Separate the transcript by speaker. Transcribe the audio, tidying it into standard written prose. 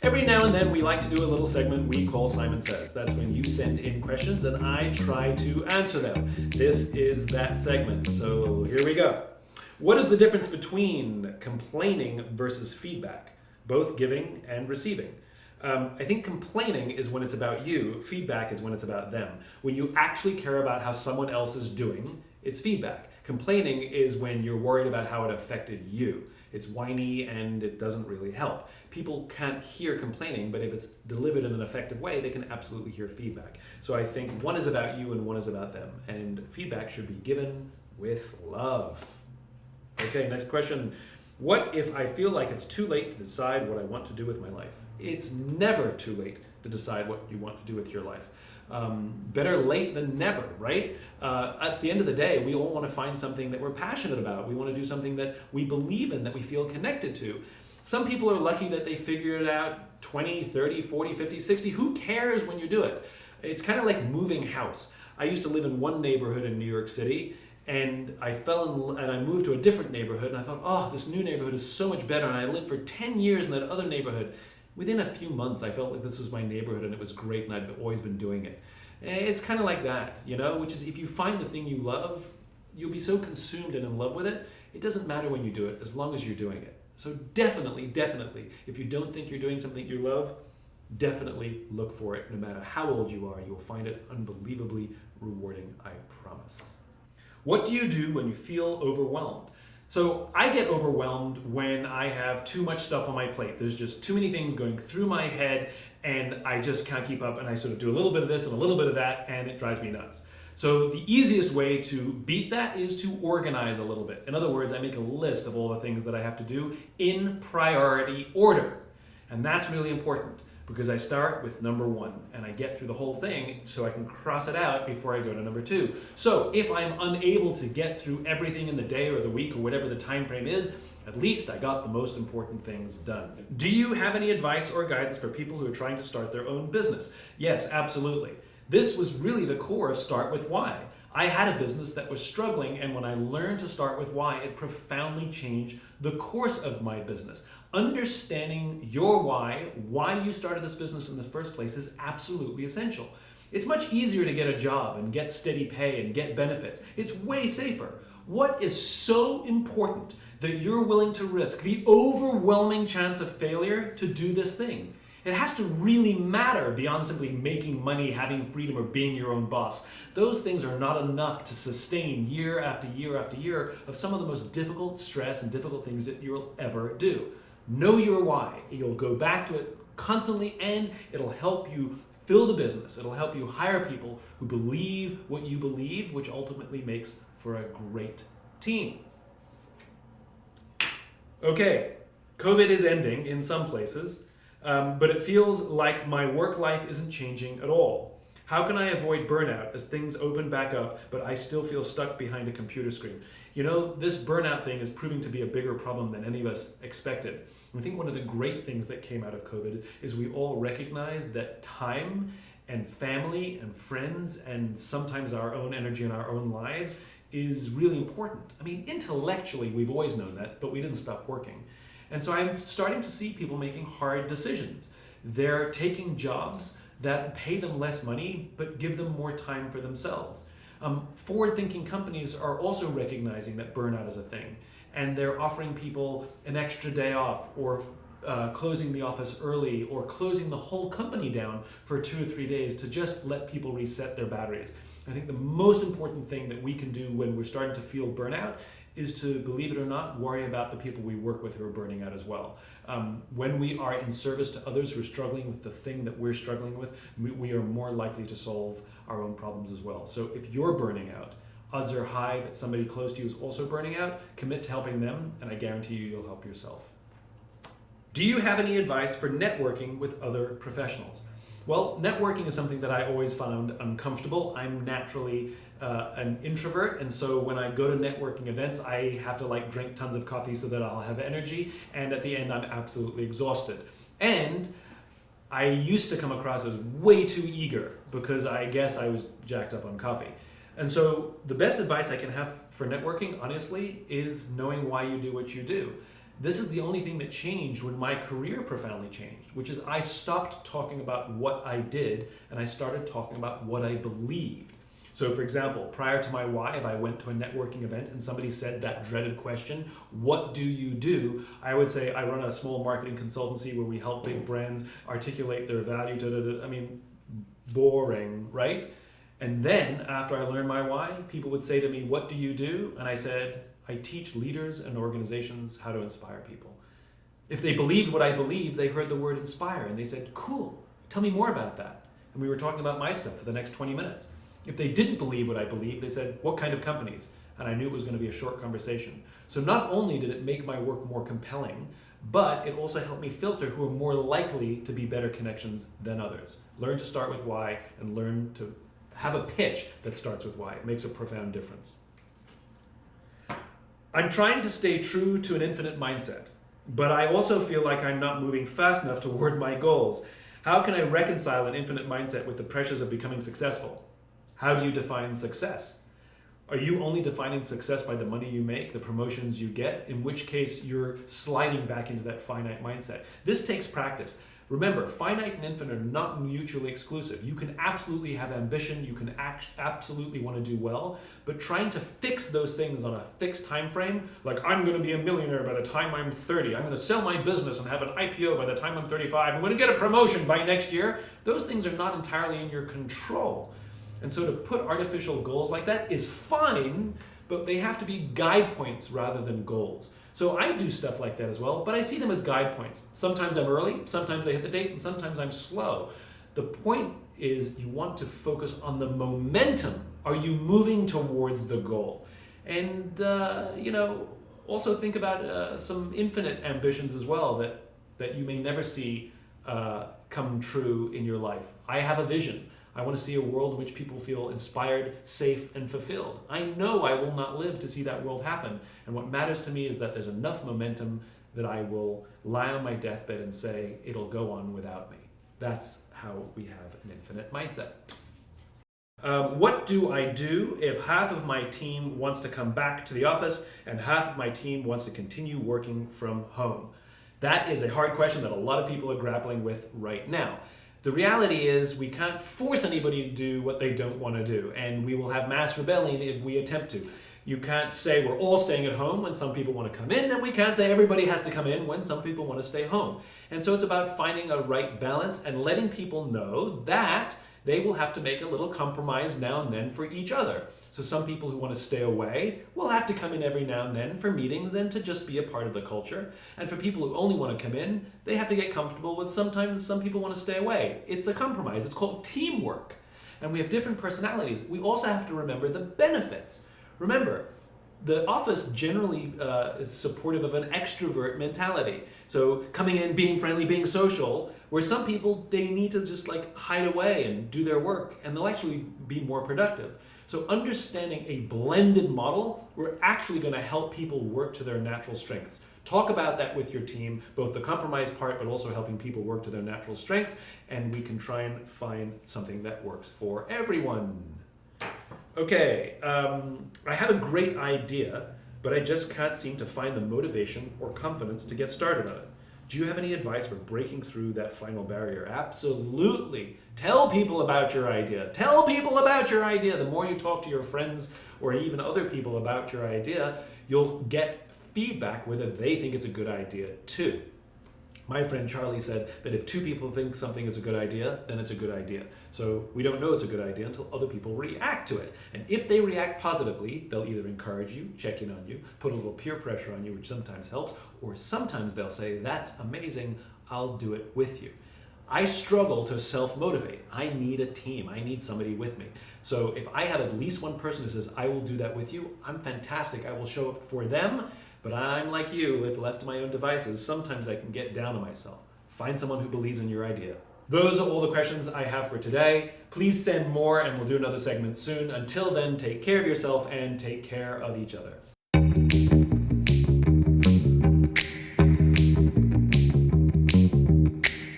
Speaker 1: Every now and then we like to do a little segment we call Simon Says. That's when you send in questions and I try to answer them. This is that segment, so here we go. What is the difference between complaining versus feedback? Both giving and receiving. I think complaining is when it's about you, feedback is when it's about them. When you actually care about how someone else is doing, it's feedback. Complaining is when you're worried about how it affected you. It's whiny and it doesn't really help. People can't hear complaining, but if it's delivered in an effective way, they can absolutely hear feedback. So I think one is about you and one is about them. And feedback should be given with love. Okay, next question. What if I feel like it's too late to decide what I want to do with my life? It's never too late to decide what you want to do with your life. Better late than never, right? At the end of the day, we all want to find something that we're passionate about. We want to do something that we believe in, that we feel connected to. Some people are lucky that they figure it out 20, 30, 40, 50, 60. Who cares when you do it? It's kind of like moving house. I used to live in one neighborhood in New York City, and I moved to a different neighborhood, and I thought, oh, this new neighborhood is so much better, and I lived for 10 years in that other neighborhood. Within a few months, I felt like this was my neighborhood and it was great and I'd always been doing it. It's kind of like that, which is if you find the thing you love, you'll be so consumed and in love with it, it doesn't matter when you do it, as long as you're doing it. So definitely, if you don't think you're doing something you love, definitely look for it. No matter how old you are, you'll find it unbelievably rewarding, I promise. What do you do when you feel overwhelmed? So I get overwhelmed when I have too much stuff on my plate. There's just too many things going through my head and I just can't keep up, and I sort of do a little bit of this and a little bit of that and it drives me nuts. So the easiest way to beat that is to organize a little bit. In other words, I make a list of all the things that I have to do in priority order. And that's really important, because I start with number one and I get through the whole thing so I can cross it out before I go to number two. So if I'm unable to get through everything in the day or the week or whatever the time frame is, at least I got the most important things done. Do you have any advice or guidance for people who are trying to start their own business? Yes, absolutely. This was really the core of Start With Why. I had a business that was struggling, and when I learned to start with why, it profoundly changed the course of my business. Understanding your why you started this business in the first place, is absolutely essential. It's much easier to get a job and get steady pay and get benefits. It's way safer. What is so important that you're willing to risk the overwhelming chance of failure to do this thing? It has to really matter beyond simply making money, having freedom, or being your own boss. Those things are not enough to sustain year after year after year of some of the most difficult stress and difficult things that you'll ever do. Know your why. You'll go back to it constantly, and it'll help you fill the business. It'll help you hire people who believe what you believe, which ultimately makes for a great team. Okay, COVID is ending in some places. But it feels like my work life isn't changing at all. How can I avoid burnout as things open back up, but I still feel stuck behind a computer screen? This burnout thing is proving to be a bigger problem than any of us expected. I think one of the great things that came out of COVID is we all recognized that time and family and friends and sometimes our own energy in our own lives is really important. I mean, intellectually, we've always known that, but we didn't stop working. And so I'm starting to see people making hard decisions. They're taking jobs that pay them less money, but give them more time for themselves. Forward-thinking companies are also recognizing that burnout is a thing, and they're offering people an extra day off, or closing the office early, or closing the whole company down for 2 or 3 days to just let people reset their batteries. I think the most important thing that we can do when we're starting to feel burnout is to, believe it or not, worry about the people we work with who are burning out as well. When we are in service to others who are struggling with the thing that we're struggling with, we are more likely to solve our own problems as well. So if you're burning out, odds are high that somebody close to you is also burning out. Commit to helping them, and I guarantee you'll help yourself. Do you have any advice for networking with other professionals? Well, networking is something that I always found uncomfortable. I'm naturally an introvert, and so when I go to networking events, I have to drink tons of coffee so that I'll have energy, and at the end I'm absolutely exhausted. And I used to come across as way too eager because I guess I was jacked up on coffee. And so the best advice I can have for networking, honestly, is knowing why you do what you do. This is the only thing that changed when my career profoundly changed, which is I stopped talking about what I did and I started talking about what I believed. So for example, prior to my why, if I went to a networking event and somebody said that dreaded question, what do you do? I would say I run a small marketing consultancy where we help big brands articulate their value. I mean, boring, right? And then after I learned my why, people would say to me, what do you do? And I said, I teach leaders and organizations how to inspire people. If they believed what I believed, they heard the word inspire and they said, cool, tell me more about that. And we were talking about my stuff for the next 20 minutes. If they didn't believe what I believed, they said, what kind of companies? And I knew it was going to be a short conversation. So not only did it make my work more compelling, but it also helped me filter who are more likely to be better connections than others. Learn to start with why and learn to have a pitch that starts with why. It makes a profound difference. I'm trying to stay true to an infinite mindset, but I also feel like I'm not moving fast enough toward my goals. How can I reconcile an infinite mindset with the pressures of becoming successful? How do you define success? Are you only defining success by the money you make, the promotions you get, in which case you're sliding back into that finite mindset? This takes practice. Remember, finite and infinite are not mutually exclusive. You can absolutely have ambition, you can absolutely want to do well, but trying to fix those things on a fixed time frame, like I'm going to be a millionaire by the time I'm 30, I'm going to sell my business and have an IPO by the time I'm 35, I'm going to get a promotion by next year, those things are not entirely in your control. And so to put artificial goals like that is fine, but they have to be guide points rather than goals. So I do stuff like that as well, but I see them as guide points. Sometimes I'm early, sometimes I hit the date, and sometimes I'm slow. The point is you want to focus on the momentum. Are you moving towards the goal? And, also think about some infinite ambitions as well that you may never see come true in your life. I have a vision. I want to see a world in which people feel inspired, safe, and fulfilled. I know I will not live to see that world happen. And what matters to me is that there's enough momentum that I will lie on my deathbed and say, it'll go on without me. That's how we have an infinite mindset. What do I do if half of my team wants to come back to the office and half of my team wants to continue working from home? That is a hard question that a lot of people are grappling with right now. The reality is we can't force anybody to do what they don't want to do, and we will have mass rebellion if we attempt to. You can't say we're all staying at home when some people want to come in, and we can't say everybody has to come in when some people want to stay home. And so it's about finding a right balance and letting people know that they will have to make a little compromise now and then for each other. So some people who want to stay away will have to come in every now and then for meetings and to just be a part of the culture. And for people who only want to come in, they have to get comfortable with sometimes some people want to stay away. It's a compromise. It's called teamwork. And we have different personalities. We also have to remember the benefits. Remember, the office generally is supportive of an extrovert mentality. So coming in, being friendly, being social, where some people, they need to just like hide away and do their work, and they'll actually be more productive. So understanding a blended model, we're actually going to help people work to their natural strengths. Talk about that with your team, both the compromise part, but also helping people work to their natural strengths, and we can try and find something that works for everyone. Okay, I have a great idea, but I just can't seem to find the motivation or confidence to get started on it. Do you have any advice for breaking through that final barrier? Absolutely. Tell people about your idea. Tell people about your idea. The more you talk to your friends or even other people about your idea, you'll get feedback whether they think it's a good idea too. My friend Charlie said that if two people think something is a good idea, then it's a good idea. So we don't know it's a good idea until other people react to it. And if they react positively, they'll either encourage you, check in on you, put a little peer pressure on you, which sometimes helps, or sometimes they'll say, that's amazing, I'll do it with you. I struggle to self-motivate. I need a team. I need somebody with me. So if I have at least one person who says, I will do that with you, I'm fantastic. I will show up for them. But I'm like you, if left to my own devices, sometimes I can get down on myself. Find someone who believes in your idea. Those are all the questions I have for today. Please send more and we'll do another segment soon. Until then, take care of yourself and take care of each other.